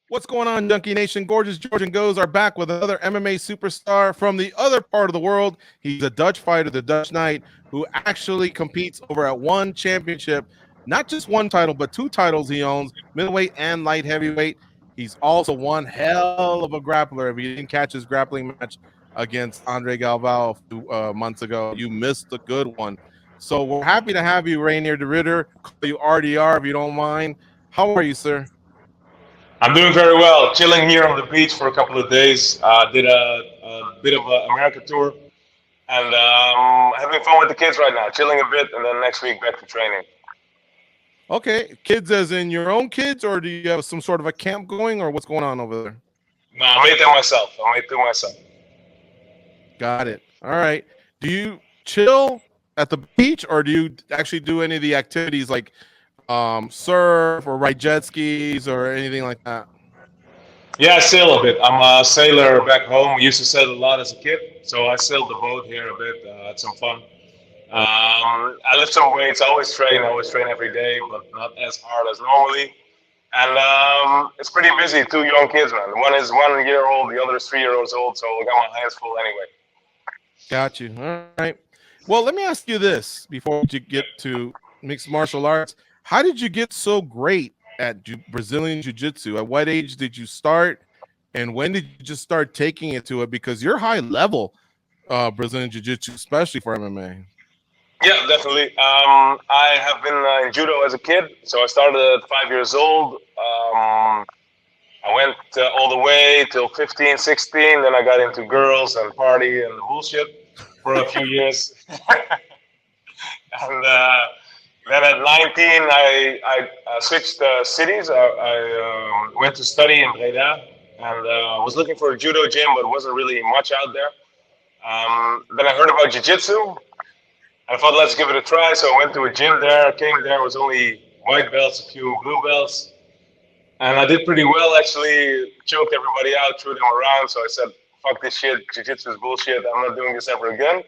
What's going on, Junkie Nation? Gorgeous George and Goes are back with another MMA superstar from the other part of the world. He's a Dutch fighter, the Dutch Knight, who actually competes over at one championship, not just one title, but two titles he owns, middleweight and light heavyweight. He's also one hell of a grappler. If you didn't catch his grappling match against Andre Galvao a few months ago, you missed a good one. So we're happy to have you, Reinier de Ridder. Call you RDR if you don't mind. How are you, sir? I'm doing very well. Chilling here on the beach for a couple of days. Did a bit of an America tour, and having fun with the kids right now. Chilling a bit, and then next week back to training. Okay, kids as in your own kids, or do you have some sort of a camp going, or what's going on over there? No, I made that myself. Got it. All right. Do you chill at the beach, or do you actually do any of the activities like surf or ride jet skis or anything like that? Yeah, I sail a bit. I'm a sailor back home. We used to sail a lot as a kid, so I sailed the boat here a bit. Had some fun. I lift some weights. I always train every day, but not as hard as normally. And it's pretty busy. Two young kids, man. One is 1 year old, the other is 3 years old. So I got my hands full anyway. Got you. All right. Well, let me ask you this before you get to mixed martial arts. How did you get so great at Brazilian Jiu-Jitsu? At what age did you start, and when did you just start taking it to it? Because you're high level Brazilian Jiu-Jitsu, especially for MMA. Yeah, definitely. I have been in judo as a kid, so I started at 5 years old. I went all the way till 15, 16. Then I got into girls and party and bullshit for a few years. And then at 19, I switched cities. I went to study in Breda, and was looking for a judo gym, but wasn't really much out there. Then I heard about jiu-jitsu. I thought, let's give it a try. So I went to a gym there, came there, was only white belts, a few blue belts. And I did pretty well, actually. Choked everybody out, threw them around. So I said, fuck this shit, jiu-jitsu is bullshit. I'm not doing this ever again.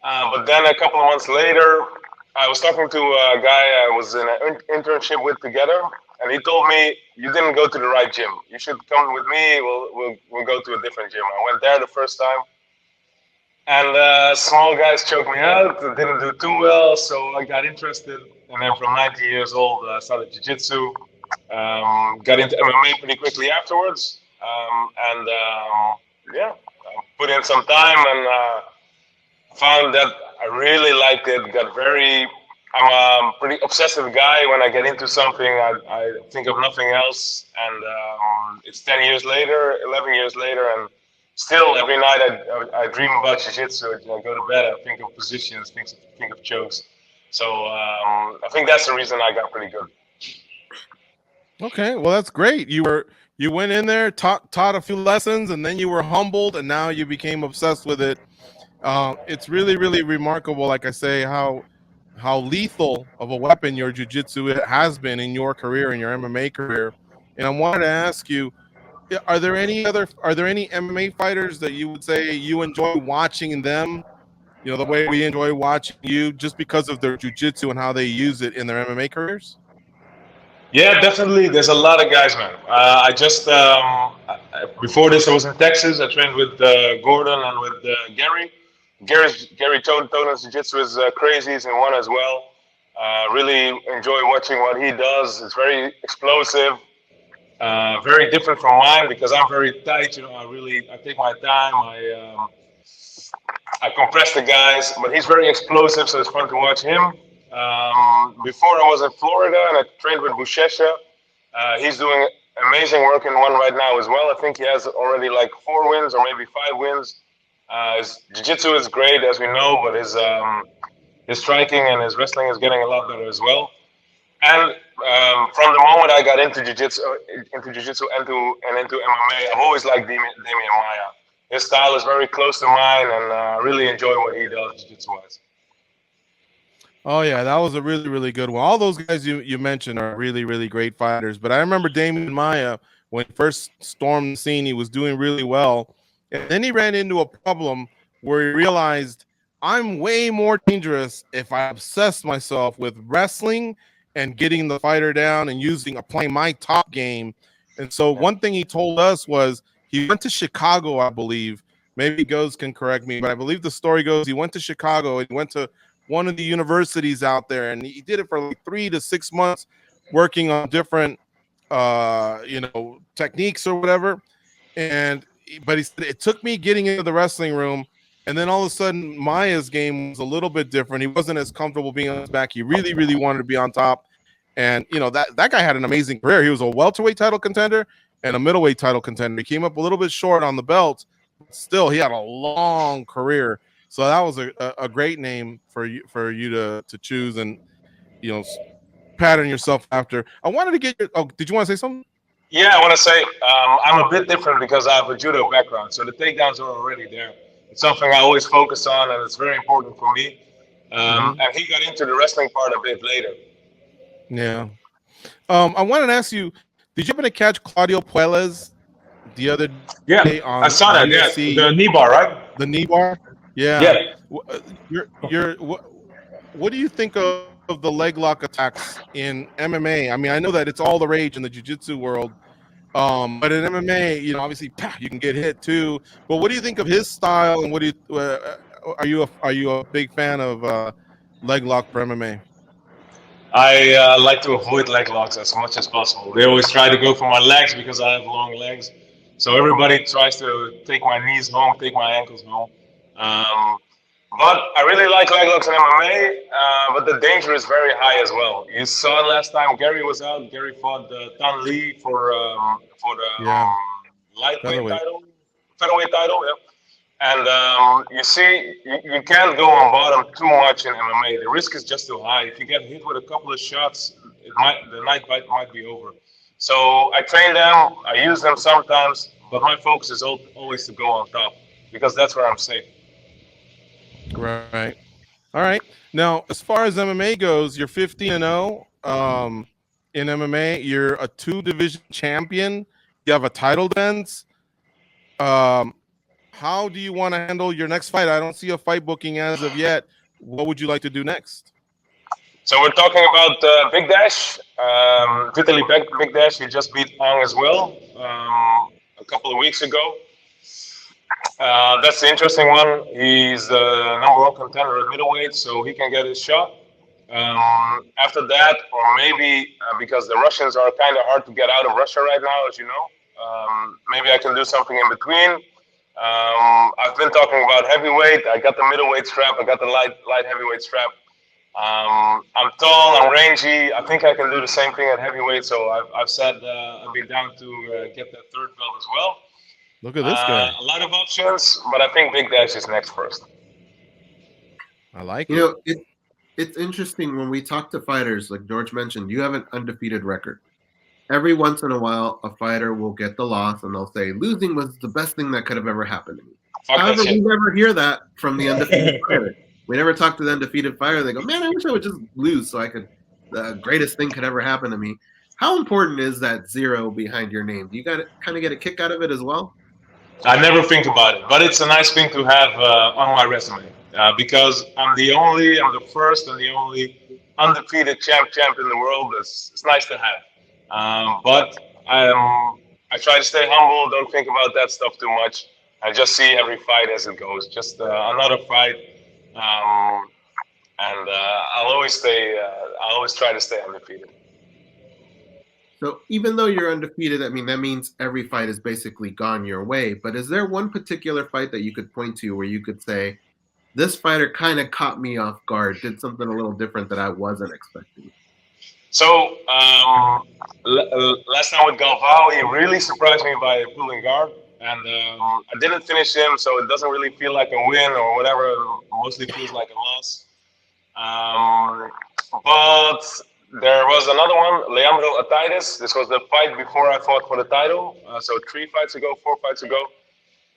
But then a couple of months later, I was talking to a guy I was in an internship with together. And he told me, you didn't go to the right gym. You should come with me. We'll go to a different gym. I went there the first time. And small guys choked me out, didn't do too well, so I got interested. And then from 19 years old, I started jiu-jitsu. Got into MMA pretty quickly afterwards. Yeah, put in some time and found that I really liked it. I'm a pretty obsessive guy. When I get into something, I think of nothing else. And it's 10 years later, 11 years later, and still, every night I dream about jiu-jitsu. I go to bed, I think of positions, think of chokes. So I think that's the reason I got pretty good. Okay, well, that's great. You went in there, taught a few lessons, and then you were humbled, and now you became obsessed with it. It's really, really remarkable, like I say, how lethal of a weapon your jiu-jitsu has been in your career, in your MMA career. And I wanted to ask you, are there any MMA fighters that you would say you enjoy watching them, the way we enjoy watching you, just because of their jiu-jitsu and how they use it in their MMA careers? Yeah, definitely. There's a lot of guys, man. I just before this I was in Texas. I trained with Gordon and with Gary. Gary Tonan's jiu-jitsu is crazy. He's in one as well. Really enjoy watching what he does. It's very explosive. Very different from mine because I'm very tight. I take my time. I compress the guys, but he's very explosive, so it's fun to watch him. Before I was in Florida and I trained with Buchecha. He's doing amazing work in one right now as well. I think he has already like 4 wins or maybe 5 wins. His jiu-jitsu is great, as we know, but his striking and his wrestling is getting a lot better as well. And from the moment I got into jiu-jitsu and into MMA, I've always liked Damian Maia. His style is very close to mine, and I really enjoy what he does jiu-jitsu-wise. Oh, yeah, that was a really, really good one. All those guys you mentioned are really, really great fighters. But I remember Damian Maia, when he first stormed the scene, he was doing really well. And then he ran into a problem where he realized, I'm way more dangerous if I obsess myself with wrestling and getting the fighter down and applying my top game And so one thing he told us was he went to Chicago, I believe. Maybe Goes can correct me, but I believe the story goes he went to Chicago and he went to one of the universities out there, and he did it for like 3 to 6 months, working on different, techniques or whatever. And but he said it took me getting into the wrestling room, and then all of a sudden Maya's game was a little bit different. He wasn't as comfortable being on his back. He really, really wanted to be on top. And that guy had an amazing career. He was a welterweight title contender and a middleweight title contender. He came up a little bit short on the belt, but still he had a long career. So that was a great name for you to choose and pattern yourself after. I wanted to get your. Oh, did you want to say something? Yeah, I want to say I'm a bit different because I have a judo background, so the takedowns are already there. It's something I always focus on, and it's very important for me. And he got into the wrestling part a bit later. Yeah. I wanted to ask you, did you happen to catch Claudio Puelles the other day on I saw that. UFC? Yeah, the knee bar, right? The knee bar. Yeah. What do you think of the leg lock attacks in MMA? I mean, I know that it's all the rage in the jiu-jitsu world. But in MMA, obviously you can get hit too. But what do you think of his style, and what do you are you a big fan of leg lock for MMA? I like to avoid leg locks as much as possible. They always try to go for my legs because I have long legs. So everybody tries to take my knees home, take my ankles home. But I really like leg locks in MMA, but the danger is very high as well. You saw last time Gary was out. Gary fought Tan Lee for the lightweight title, featherweight title. Yeah. And you see, you can't go on bottom too much in MMA. The risk is just too high. If you get hit with a couple of shots, the night fight might be over. So I train them, I use them sometimes, but my focus is always to go on top because that's where I'm safe. Right. All right. Now, as far as MMA goes, you're 15-0 in MMA. You're a 2-division champion. You have a title defense. How do you want to handle your next fight? I don't see a fight booking as of yet. What would you like to do next? So we're talking about Big Dash, Vitaly Big Dash. He just beat Ong as well a couple of weeks ago. That's the interesting one. He's the number one contender at middleweight, so he can get his shot. After that, or maybe because the Russians are kind of hard to get out of Russia right now, as you know, maybe I can do something in between. I've been talking about heavyweight. I got the middleweight strap. I got the light heavyweight strap. I'm tall. I'm rangy. I think I can do the same thing at heavyweight. So I've said I'd be down to get that third belt as well. Look at this guy. A lot of options, but I think Big Dash is next first. I like it. It's interesting when we talk to fighters, like George mentioned, you have an undefeated record. Every once in a while, a fighter will get the loss and they'll say, losing was the best thing that could have ever happened to me. However, we never hear that from the undefeated fighter. We never talk to the undefeated fighter. They go, man, I wish I would just lose so the greatest thing could ever happen to me. How important is that 0 behind your name? Do you kind of get a kick out of it as well? I never think about it, but it's a nice thing to have on my resume because I'm the first and the only undefeated champ in the world. It's nice to have. But I try to stay humble, don't think about that stuff too much. I just see every fight as it goes, just another fight. And I'll always try to stay undefeated. So even though you're undefeated, I mean, that means every fight has basically gone your way. But is there one particular fight that you could point to where you could say, this fighter kind of caught me off guard, did something a little different that I wasn't expecting? So last time with Galvao, he really surprised me by pulling guard, and I didn't finish him, so it doesn't really feel like a win or whatever. It mostly feels like a loss. But there was another one, Leandro Ataides. This was the fight before I fought for the title, so 4 fights ago.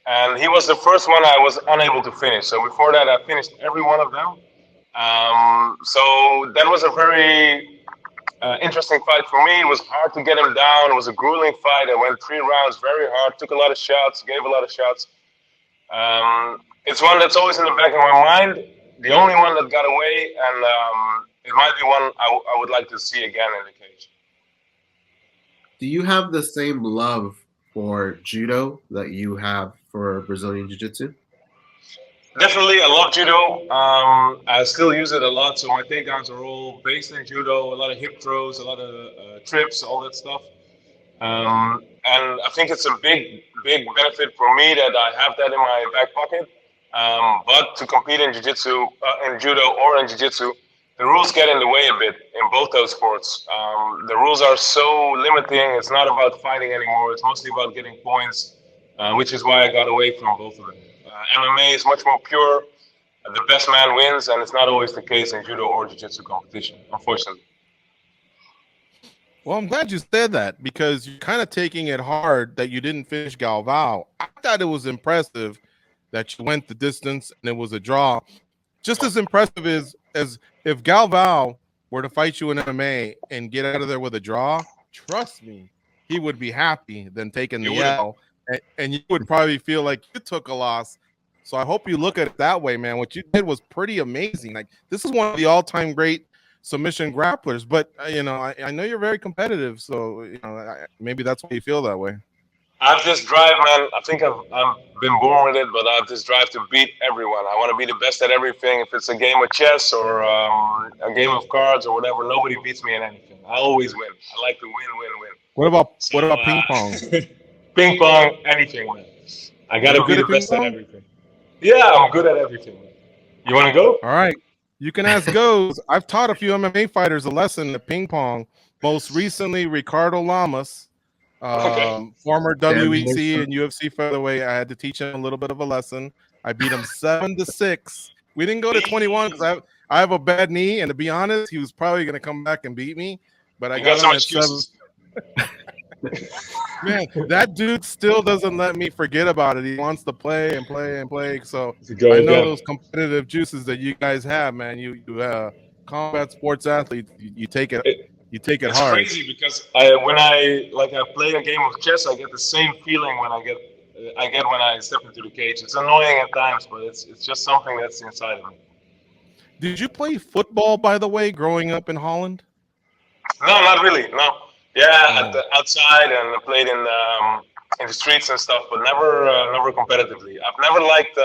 And he was the first one I was unable to finish. So before that, I finished every one of them. So that was a very interesting fight for me. It was hard to get him down. It was a grueling fight. I went 3 rounds, very hard, took a lot of shots, gave a lot of shots. It's one that's always in the back of my mind. The only one that got away, and it might be one I would like to see again in the cage. do you have the same love for judo that you have for Brazilian Jiu-Jitsu? Definitely, I love judo. I still use it a lot, so my takedowns are all based in judo. A lot of hip throws, a lot of trips, all that stuff. And I think it's a big benefit for me that I have that in my back pocket. But to compete in jiu-jitsu, in judo or in jiu-jitsu, the rules get in the way a bit in both those sports. The rules are so limiting. It's not about fighting anymore. It's mostly about getting points, which is why I got away from both of them. MMA is much more pure. The best man wins, and it's not always the case in judo or jiu-jitsu competition, unfortunately. Well, I'm glad you said that because you're kind of taking it hard that you didn't finish Galvao. I thought it was impressive that you went the distance and it was a draw. Just as impressive as if Galvao were to fight you in MMA and get out of there with a draw, trust me, he would be happy than taking the L, and you would probably feel like you took a loss. So I hope you look at it that way, man. What you did was pretty amazing. Like, this is one of the all-time great submission grapplers, but I know you're very competitive, so maybe that's why you feel that way. I have this drive, man. I think I've been born with it, but I have this drive to beat everyone. I want to be the best at everything. If it's a game of chess or a game of cards or whatever, nobody beats me in anything. I always win. I like to win. What about ping pong? Ping pong, anything, man. I gotta be the best at everything. Yeah, I'm good at everything, man. You want to go? All right. You can ask Goes. I've taught a few MMA fighters a lesson at ping pong. Most recently, Ricardo Lamas, former WEC and UFC featherweight. I had to teach him a little bit of a lesson. I beat him 7-6. We didn't go to 21 because I have a bad knee, and to be honest, he was probably going to come back and beat me. But I got him at 7. Man, that dude still doesn't let me forget about it. He wants to play and play and play. So I know those competitive juices that you guys have, man. You combat sports athletes, you take it it's hard. It's crazy because when I play a game of chess, I get the same feeling when I get when I step into the cage. It's annoying at times, but it's just something that's inside of me. Did you play football, by the way, growing up in Holland? No, not really. No. Yeah, outside, and I played in the streets and stuff, but never competitively. I've never liked,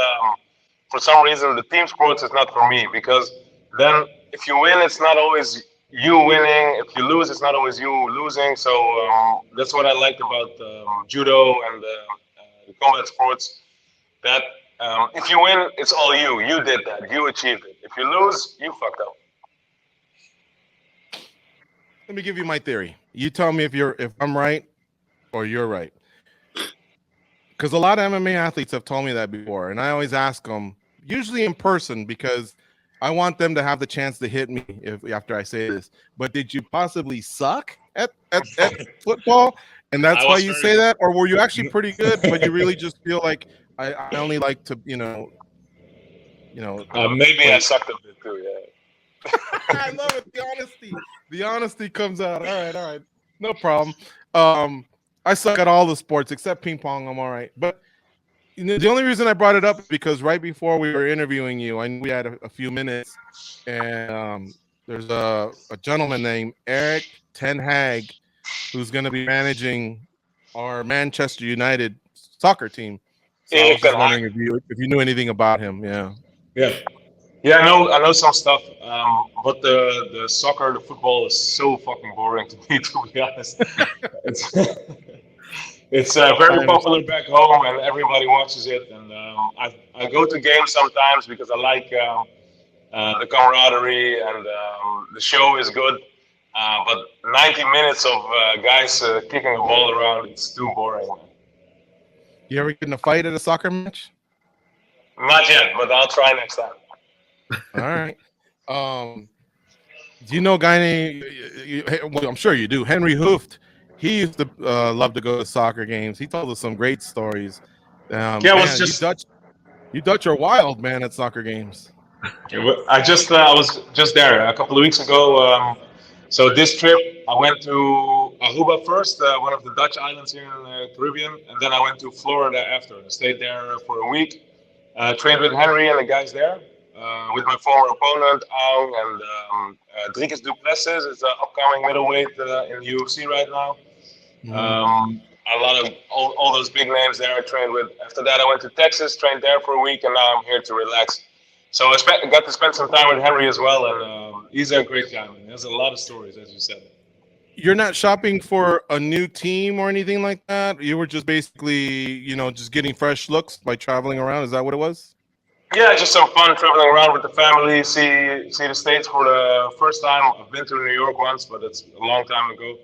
for some reason, the team sports is not for me, because then if you win, it's not always you winning. If you lose, it's not always you losing. So that's what I liked about judo and the combat sports. That if you win, it's all you. You did that. You achieved it. If you lose, you fucked up. Let me give you my theory. You tell me if I'm right or you're right. Because a lot of MMA athletes have told me that before, and I always ask them, usually in person, because I want them to have the chance to hit me after I say this. But did you possibly suck at football, and that's why you say that, or were you actually pretty good, but you really just feel like I only like to maybe I sucked a bit too. Yeah. I love it. The honesty comes out. All right. No problem. I suck at all the sports except ping pong. I'm all right. But the only reason I brought it up is because right before we were interviewing you, I knew we had a few minutes, and there's a gentleman named Eric Ten Hag who's going to be managing our Manchester United soccer team. So I was just wondering if you knew anything about him. Yeah, I know some stuff, but the soccer, the football is so fucking boring to me, to be honest. It's very popular back home, and everybody watches it. And I go to games sometimes because I like the camaraderie, and the show is good. But 90 minutes of guys kicking a ball around, it's too boring. You ever get in a fight at a soccer match? Not yet, but I'll try next time. All right. Do you know a guy named? Well, I'm sure you do. Henry Hooft. He used to love to go to soccer games. He told us some great stories. You Dutch are wild, man, at soccer games. I was just there a couple of weeks ago. So this trip, I went to Aruba first, one of the Dutch islands here in the Caribbean, and then I went to Florida after. I stayed there for a week, trained with Henry and the guys there. With my former opponent, Aung, and Dricus du Plessis is an upcoming middleweight in the UFC right now. A lot of all those big names there I trained with. After that, I went to Texas, trained there for a week, and now I'm here to relax. So I got to spend some time with Henry as well, and he's a great guy, man. He has a lot of stories, as you said. You're not shopping for a new team or anything like that? You were just basically, just getting fresh looks by traveling around? Is that what it was? Yeah, just some fun traveling around with the family, see the States for the first time. I've been to New York once, but it's a long time ago.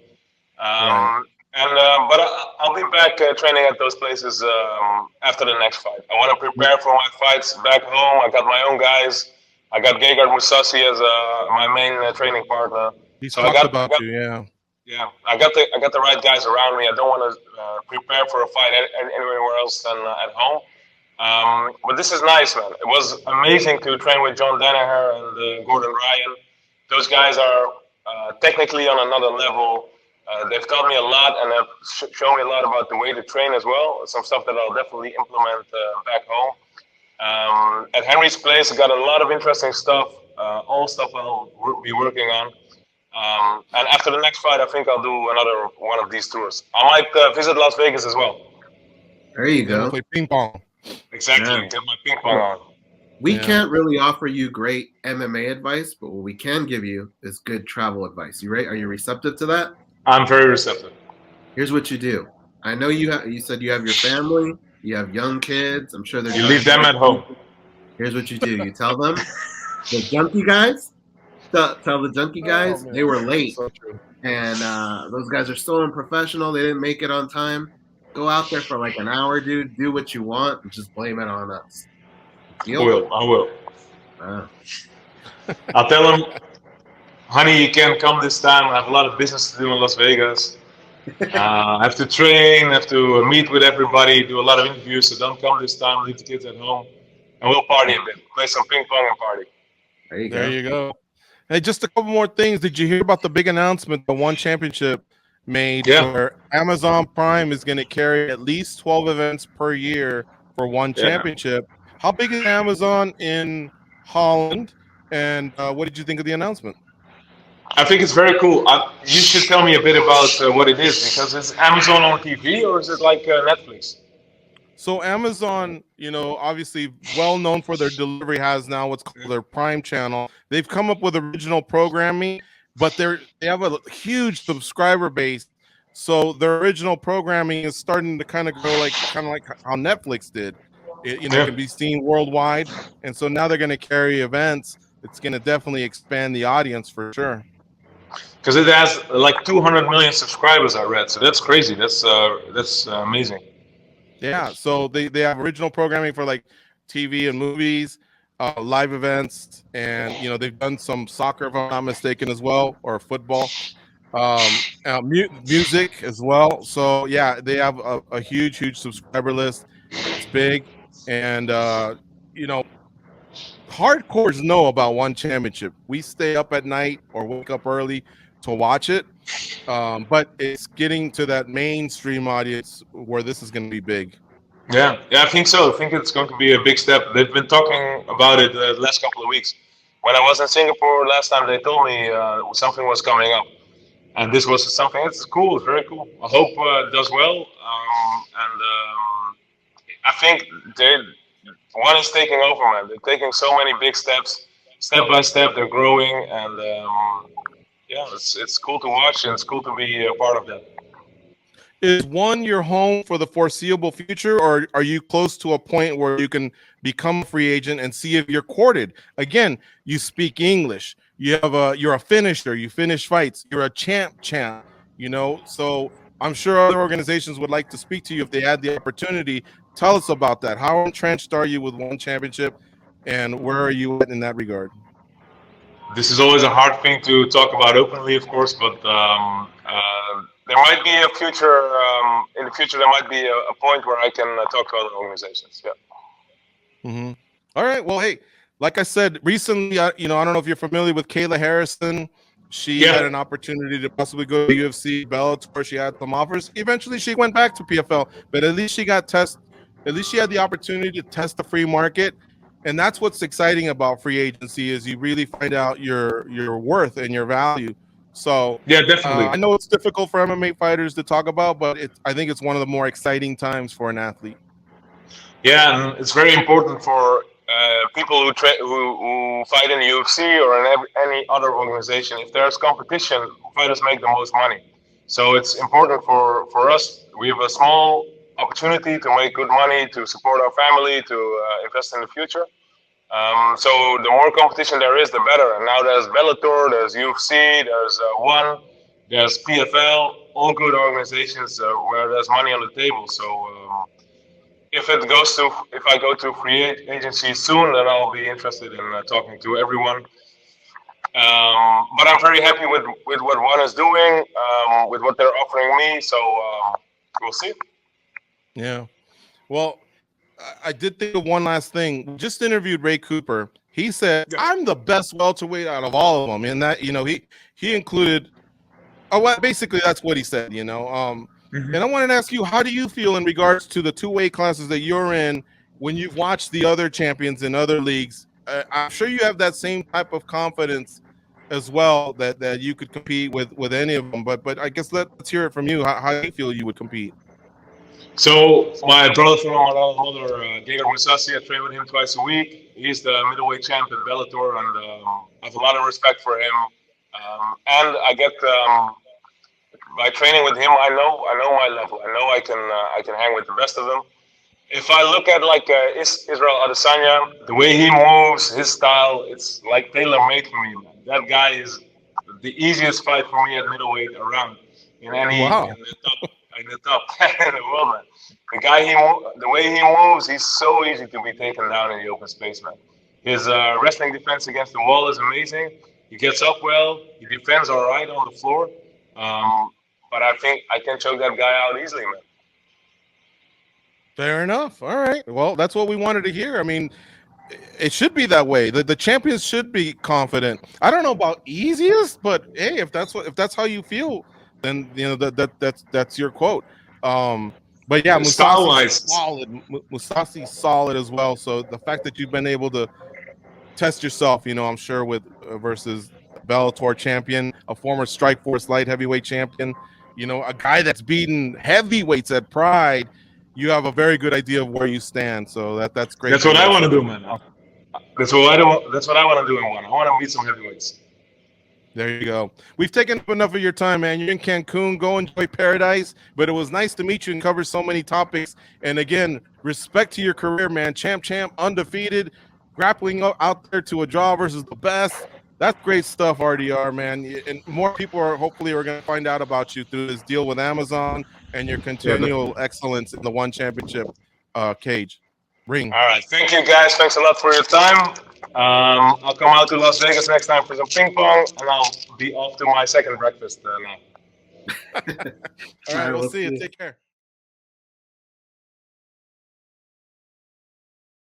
Right. But I'll be back training at those places after the next fight. I want to prepare for my fights back home. I got my own guys. I got Gegard Mousasi as my main training partner. He's talked about you, yeah. Yeah, I got the right guys around me. I don't want to prepare for a fight anywhere else than at home. But this is nice, man. It was amazing to train with John Danaher and Gordon Ryan. Those guys are technically on another level. They've taught me a lot and have shown me a lot about the way to train as well. Some stuff that I'll definitely implement back home. At Henry's place, I got a lot of interesting stuff, all stuff I'll be working on. And after the next fight, I think I'll do another one of these tours. I might visit Las Vegas as well. There you go. Play ping pong. Exactly. Yeah. Get my ping pong on. We can't really offer you great MMA advice, but what we can give you is good travel advice. You right? Are you receptive to that? I'm very receptive. Here's what you do. I know you said you have your family, you have young kids. I'm sure they're. You leave them at home. Here's what you do. You tell them, the junkie guys. Tell the junkie guys they were late, so and those guys are so unprofessional. They didn't make it on time. Go out there for like an hour, dude. Do what you want, and just blame it on us. I will. I'll tell them, honey, you can't come this time. I have a lot of business to do in Las Vegas. I have to train, have to meet with everybody, do a lot of interviews. So don't come this time. Leave the kids at home, and we'll party a bit. Play some ping pong and party. There you go. Hey, just a couple more things. Did you hear about the big announcement the One Championship made where Amazon Prime is going to carry at least 12 events per year for One Championship? How big is Amazon in Holland? And what did you think of the announcement? I think it's very cool. You should tell me a bit about what it is, because it's Amazon on TV, or is it like Netflix? So Amazon, obviously well known for their delivery, has now what's called their Prime channel. They've come up with original programming, but they have a huge subscriber base. So their original programming is starting to kind of grow like how Netflix did. It can be seen worldwide. And so now they're going to carry events. It's going to definitely expand the audience for sure. Because it has like 200 million subscribers, I read. So that's crazy. That's amazing. Yeah, so they have original programming for like TV and movies, live events, and they've done some soccer, if I'm not mistaken, as well, or football, music as well. So yeah, they have a huge subscriber list. It's big, and hardcores know about One Championship. We stay up at night or wake up early to watch it. But it's getting to that mainstream audience where this is going to be big. Yeah, I think so. I think it's going to be a big step. They've been talking about it the last couple of weeks. When I was in Singapore last time, they told me something was coming up. And this was something that's cool. It's very cool. I hope it does well. I think One is taking over, man. They're taking so many big steps. Step by step, they're growing. And it's cool to watch, and it's cool to be a part of that. Is One your home for the foreseeable future, or are you close to a point where you can become a free agent and see if you're courted? Again, you speak English. You're a finisher. You finish fights. You're a champ. So I'm sure other organizations would like to speak to you if they had the opportunity. Tell us about that. How entrenched are you with One Championship, and where are you at in that regard? This is always a hard thing to talk about openly, of course, but there might be a future. In the future, there might be a point where I can talk to other organizations. Yeah. Mm-hmm. All right. Well, hey, like I said recently, I don't know if you're familiar with Kayla Harrison. She had an opportunity to possibly go to UFC, Bellator. She had some offers. Eventually, she went back to PFL, but at least she got tested. At least she had the opportunity to test the free market. And that's what's exciting about free agency, is you really find out your worth and your value So Yeah, definitely. I know it's difficult for MMA fighters to talk about, but I think it's one of the more exciting times for an athlete. Yeah, and it's very important for people who fight in the UFC or in any other organization. If there's competition, fighters make the most money. So it's important for us. We have a small opportunity to make good money, to support our family, to invest in the future. So the more competition there is, the better. And now there's Bellator, there's UFC, there's ONE, there's PFL, all good organizations where there's money on the table. So if I go to free agency soon, then I'll be interested in talking to everyone. But I'm very happy with what ONE is doing, with what they're offering me. So we'll see. Yeah. Well, I did think of one last thing. We just interviewed Ray Cooper. He said, "I'm the best welterweight out of all of them," and that he included. Oh, well, basically that's what he said. And I wanted to ask you, how do you feel in regards to the two weight classes that you're in when you've watched the other champions in other leagues? I'm sure you have that same type of confidence as well that you could compete with any of them. But I guess let's hear it from you. How do you feel you would compete? So my brother from another mother, Gegard Mousasi, I train with him twice a week. He's the middleweight champ at Bellator, and I have a lot of respect for him. And I get by training with him, I know my level. I know I can hang with the best of them. If I look at like Israel Adesanya, the way he moves, his style, it's like tailor-made for me, man. That guy is the easiest fight for me at middleweight around in any in the top 10 in the world, man. The way he moves, he's so easy to be taken down in the open space, man. His wrestling defense against the wall is amazing. He gets up well. He defends all right on the floor. But I think I can choke that guy out easily, man. Fair enough. All right. Well, that's what we wanted to hear. I mean, it should be that way. The champions should be confident. I don't know about easiest, but hey, if that's how you feel, then that's your quote. But yeah, Mousasi's solid. Mousasi's solid as well. So the fact that you've been able to test yourself, I'm sure with versus Bellator champion, a former Strikeforce light heavyweight champion, a guy that's beaten heavyweights at Pride. You have a very good idea of where you stand, so that's great. That's what I want to do, man. That's what I want to do in ONE. I want to meet some heavyweights. There you go. We've taken up enough of your time, man. You're in Cancun. Go enjoy paradise. But it was nice to meet you and cover so many topics. And again, respect to your career, man. Champ, undefeated, grappling out there to a draw versus the best. That's great stuff, RDR, man. And more people are going to find out about you through this deal with Amazon and your continual excellence in the ONE Championship cage ring. All right. Thank you, guys. Thanks a lot for your time. I'll come out to Las Vegas next time for some ping pong, and I'll be off to my second breakfast now. All right. We'll see you. Take care.